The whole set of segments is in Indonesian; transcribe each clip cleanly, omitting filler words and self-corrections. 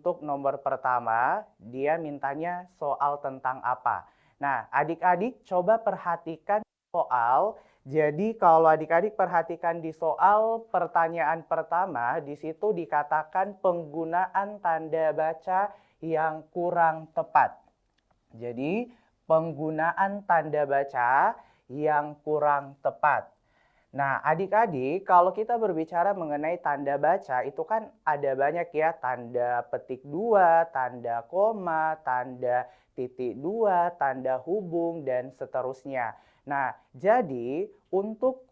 untuk nomor pertama, dia mintanya soal tentang apa. Nah, adik-adik coba perhatikan soal. Jadi kalau adik-adik perhatikan di soal pertanyaan pertama, di situ dikatakan penggunaan tanda baca yang kurang tepat. Jadi, penggunaan tanda baca yang kurang tepat. Nah, adik-adik, kalau kita berbicara mengenai tanda baca, itu kan ada banyak ya, tanda petik dua, tanda koma, tanda titik dua, tanda hubung, dan seterusnya. Nah, jadi untuk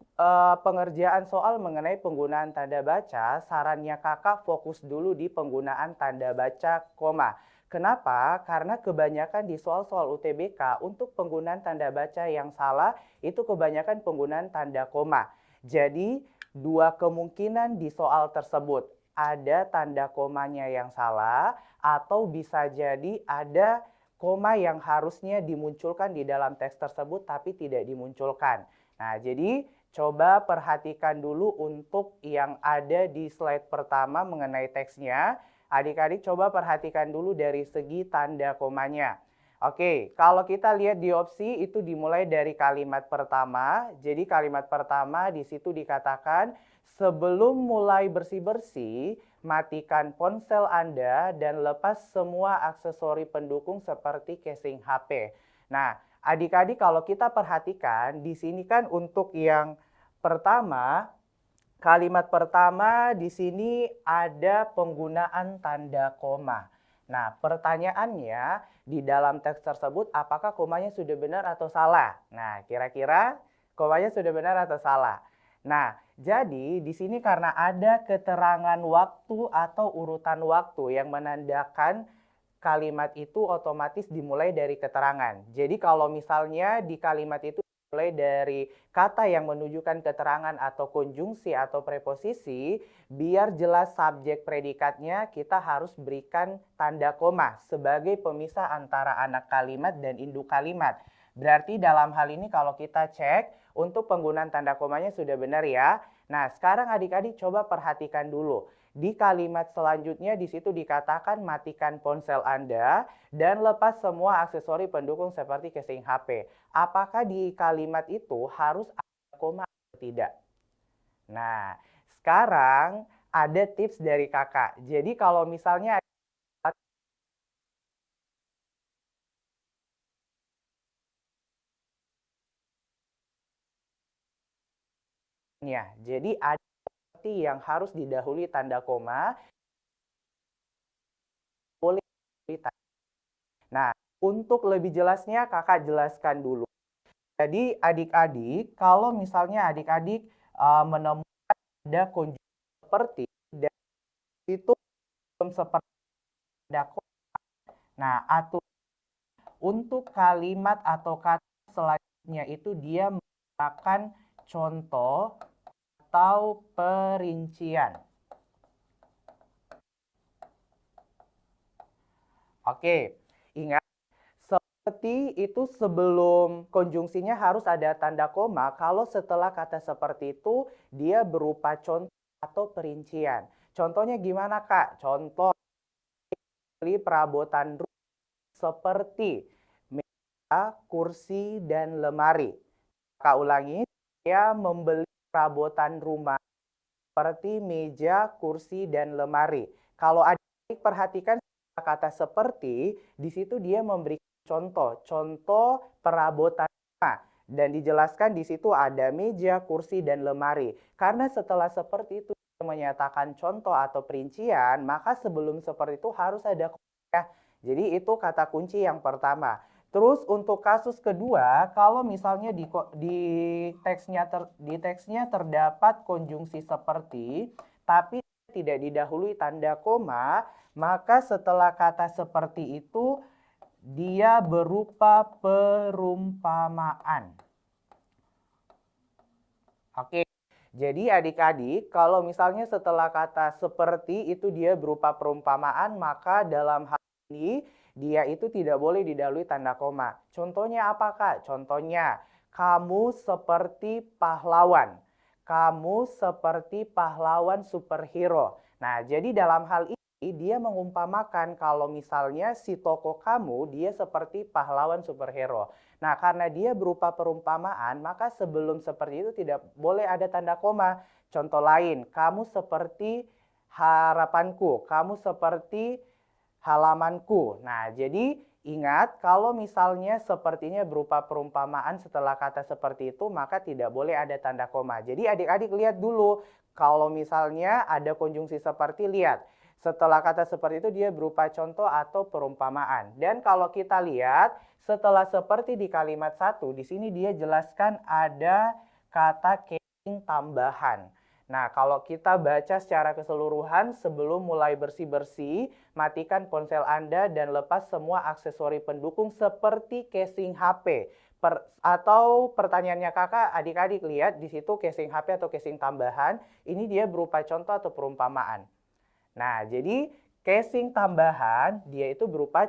pengerjaan soal mengenai penggunaan tanda baca, sarannya kakak fokus dulu di penggunaan tanda baca koma. Kenapa? Karena kebanyakan di soal-soal UTBK untuk penggunaan tanda baca yang salah itu kebanyakan penggunaan tanda koma. Jadi, dua kemungkinan di soal tersebut. Ada tanda komanya yang salah atau bisa jadi ada koma yang harusnya dimunculkan di dalam teks tersebut tapi tidak dimunculkan. Nah, jadi coba perhatikan dulu untuk yang ada di slide pertama mengenai teksnya. Adik-adik coba perhatikan dulu dari segi tanda komanya. Oke, kalau kita lihat di opsi itu dimulai dari kalimat pertama. Jadi kalimat pertama di situ dikatakan sebelum mulai bersih-bersih, matikan ponsel Anda dan lepas semua aksesori pendukung seperti casing HP. Nah, adik-adik kalau kita perhatikan di sini kan untuk yang pertama, kalimat pertama di sini ada penggunaan tanda koma. Nah, pertanyaannya di dalam teks tersebut apakah komanya sudah benar atau salah? Nah, kira-kira komanya sudah benar atau salah? Nah, jadi di sini karena ada keterangan waktu atau urutan waktu yang menandakan kalimat itu otomatis dimulai dari keterangan. Jadi kalau misalnya di kalimat itu mulai dari kata yang menunjukkan keterangan atau konjungsi atau preposisi, biar jelas subjek predikatnya kita harus berikan tanda koma sebagai pemisah antara anak kalimat dan induk kalimat. Berarti dalam hal ini kalau kita cek untuk penggunaan tanda komanya sudah benar ya. Nah, sekarang adik-adik coba perhatikan dulu. Di kalimat selanjutnya di situ dikatakan matikan ponsel Anda dan lepas semua aksesori pendukung seperti casing HP. Apakah di kalimat itu harus ada koma atau tidak? Nah, sekarang ada tips dari kakak. Jadi kalau misalnya jadi ada seperti yang harus didahului tanda koma, boleh. Nah, untuk lebih jelasnya kakak jelaskan dulu. Jadi adik-adik, kalau misalnya adik-adik menemukan ada konjungsi seperti dan itu belum seperti ada koma. Nah, atau untuk kalimat atau kata selanjutnya itu dia menggunakan contoh atau perincian. Oke, ingat seperti itu sebelum konjungsinya harus ada tanda koma. Kalau setelah kata seperti itu dia berupa contoh atau perincian. Contohnya gimana Kak? Contoh beli perabotan rumah seperti meja, kursi, dan lemari. Kak ulangi, saya membeli perabotan rumah seperti meja, kursi, dan lemari. Kalau adik perhatikan kata seperti, di situ dia memberikan contoh perabotan rumah. Dan dijelaskan di situ ada meja, kursi, dan lemari. Karena setelah seperti itu menyatakan contoh atau perincian, maka sebelum seperti itu harus ada ya. Jadi itu kata kunci yang pertama. Terus untuk kasus kedua, kalau misalnya di teksnya terdapat konjungsi seperti, tapi tidak didahului tanda koma, maka setelah kata seperti itu dia berupa perumpamaan. Oke. Jadi adik-adik, kalau misalnya setelah kata seperti itu dia berupa perumpamaan, maka dalam hal ini dia itu tidak boleh didahului tanda koma. Contohnya apa Kak? Contohnya, kamu seperti pahlawan. Kamu seperti pahlawan superhero. Nah, jadi dalam hal ini dia mengumpamakan kalau misalnya si tokoh kamu dia seperti pahlawan superhero. Nah, karena dia berupa perumpamaan, maka sebelum seperti itu tidak boleh ada tanda koma. Contoh lain, kamu seperti harapanku, kamu seperti halamanku. Nah, jadi ingat kalau misalnya sepertinya berupa perumpamaan setelah kata seperti itu, maka tidak boleh ada tanda koma. Jadi adik-adik lihat dulu, kalau misalnya ada konjungsi seperti, lihat. Setelah kata seperti itu dia berupa contoh atau perumpamaan. Dan kalau kita lihat, setelah seperti di kalimat satu, di sini dia jelaskan ada kata casing tambahan. Nah, kalau kita baca secara keseluruhan sebelum mulai bersih-bersih, matikan ponsel Anda dan lepas semua aksesori pendukung seperti casing HP. Atau pertanyaannya kakak, adik-adik lihat di situ casing HP atau casing tambahan, ini dia berupa contoh atau perumpamaan. Nah, jadi casing tambahan dia itu berupa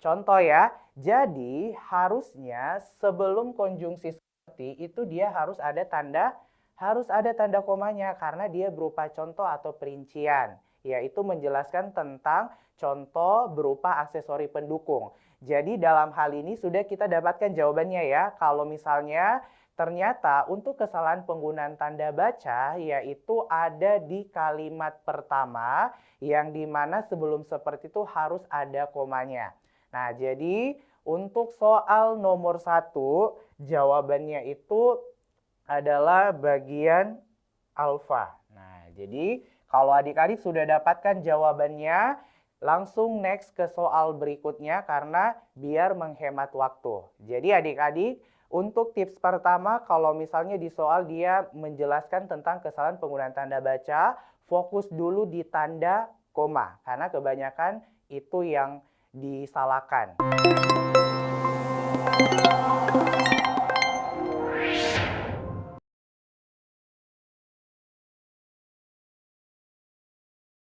contoh ya. Jadi harusnya sebelum konjungsi seperti itu dia harus ada tanda komanya karena dia berupa contoh atau perincian, yaitu menjelaskan tentang contoh berupa aksesori pendukung. Jadi dalam hal ini sudah kita dapatkan jawabannya ya. Kalau misalnya ternyata untuk kesalahan penggunaan tanda baca yaitu ada di kalimat pertama yang dimana sebelum seperti itu harus ada komanya. Nah, jadi untuk soal nomor 1 jawabannya itu adalah bagian alfa. Nah, jadi kalau adik-adik sudah dapatkan jawabannya, langsung next ke soal berikutnya karena biar menghemat waktu. Jadi adik-adik, untuk tips pertama kalau misalnya di soal dia menjelaskan tentang kesalahan penggunaan tanda baca, fokus dulu di tanda koma karena kebanyakan itu yang disalahkan.